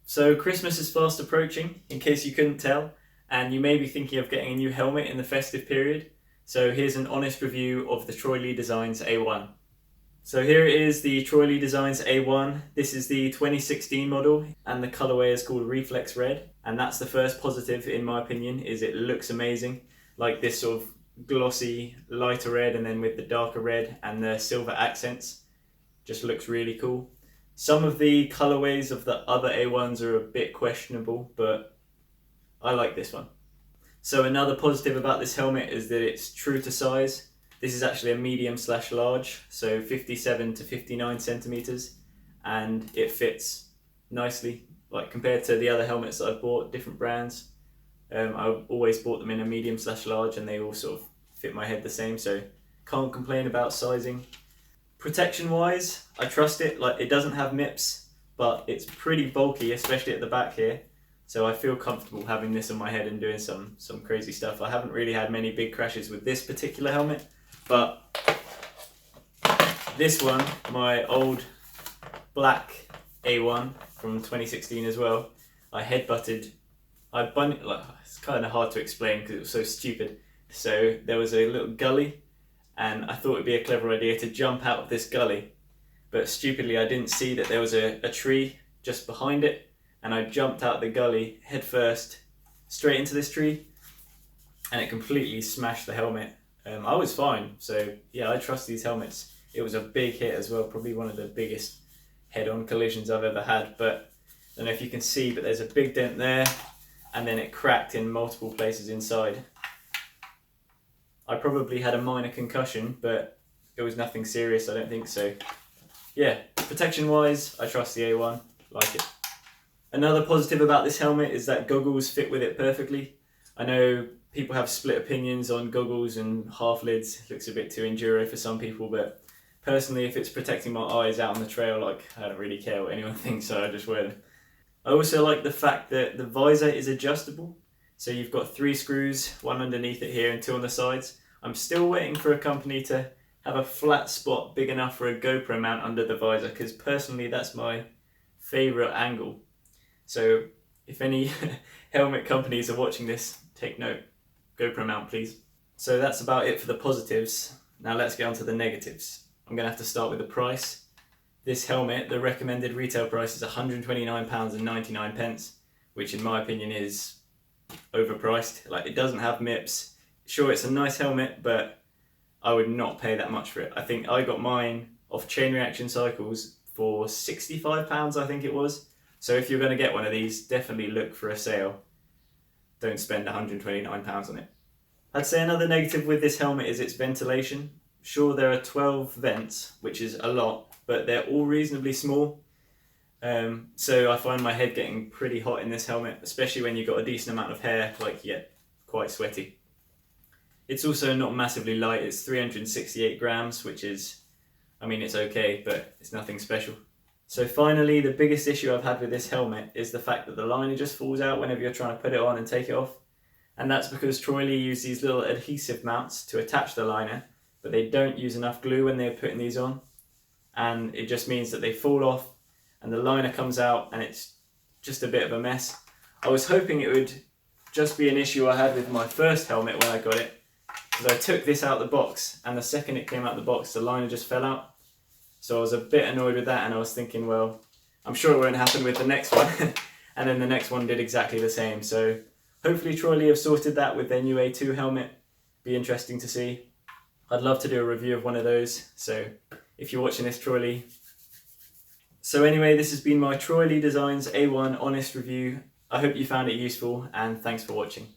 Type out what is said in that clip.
So Christmas is fast approaching, in case you couldn't tell, and you may be thinking of getting a new helmet in the festive period. So here's an honest review of the Troy Lee Designs A1. So here it is, the Troy Lee Designs A1. This is the 2016 model, and the colorway is called Reflex Red. And that's the first positive, in my opinion, is it looks amazing. Like this sort of glossy, lighter red, and then with the darker red and the silver accents. Just looks really cool. Some of the colorways of the other A1s are a bit questionable, but I like this one. So another positive about this helmet is that it's true to size. This is actually a medium/large, so 57 to 59 centimeters, and it fits nicely. Like compared to the other helmets that I've bought, different brands, I've always bought them in a medium/large, and they all sort of fit my head the same, so can't complain about sizing. Protection wise, I trust it. Like, it doesn't have MIPS, but it's pretty bulky, especially at the back here. So I feel comfortable having this on my head and doing some crazy stuff. I haven't really had many big crashes with this particular helmet, but this one, my old black A1 from 2016 as well, I headbutted. It's kind of hard to explain because it was so stupid. So there was a little gully, and I thought it'd be a clever idea to jump out of this gully, but stupidly I didn't see that there was a tree just behind it, and I jumped out the gully head first straight into this tree, and it completely smashed the helmet. I was fine, so yeah, I trust these helmets. It was a big hit as well, probably one of the biggest head-on collisions I've ever had, but I don't know if you can see, but there's a big dent there, and then it cracked in multiple places inside. I probably had a minor concussion, but it was nothing serious, I don't think. So yeah, protection wise, I trust the A1, like it. Another positive about this helmet is that goggles fit with it perfectly. I know people have split opinions on goggles and half lids. It looks a bit too enduro for some people, but personally, if it's protecting my eyes out on the trail, like, I don't really care what anyone thinks, so I just wear them. I also like the fact that the visor is adjustable. So you've got 3 screws, one underneath it here and 2 on the sides. I'm still waiting for a company to have a flat spot big enough for a GoPro mount under the visor, because personally that's my favourite angle. So if any helmet companies are watching this, take note. GoPro mount, please. So that's about it for the positives. Now let's get on to the negatives. I'm going to have to start with the price. This helmet, the recommended retail price is £129.99, which in my opinion is overpriced. Like, it doesn't have MIPS. Sure, it's a nice helmet, but I would not pay that much for it. I think I got mine off Chain Reaction Cycles for £65, I think it was. So if you're going to get one of these, definitely look for a sale. Don't spend £129 on it. I'd say another negative with this helmet is its ventilation. Sure, there are 12 vents, which is a lot, but they're all reasonably small. So I find my head getting pretty hot in this helmet, especially when you've got a decent amount of hair, like, you get quite sweaty. It's also not massively light. It's 368 grams, which is, I mean, it's okay, but it's nothing special. So finally, the biggest issue I've had with this helmet is the fact that the liner just falls out whenever you're trying to put it on and take it off. And that's because Troy Lee use these little adhesive mounts to attach the liner, but they don't use enough glue when they're putting these on. And it just means that they fall off and the liner comes out, and it's just a bit of a mess. I was hoping it would just be an issue I had with my first helmet when I got it, because I took this out the box, and the second it came out the box, the liner just fell out. So I was a bit annoyed with that, and I was thinking, well, I'm sure it won't happen with the next one. And then the next one did exactly the same. So hopefully Troy Lee have sorted that with their new A2 helmet. Be interesting to see. I'd love to do a review of one of those. So if you're watching this, Troy Lee. So anyway, this has been my Troy Lee Designs A1 honest review. I hope you found it useful, and thanks for watching.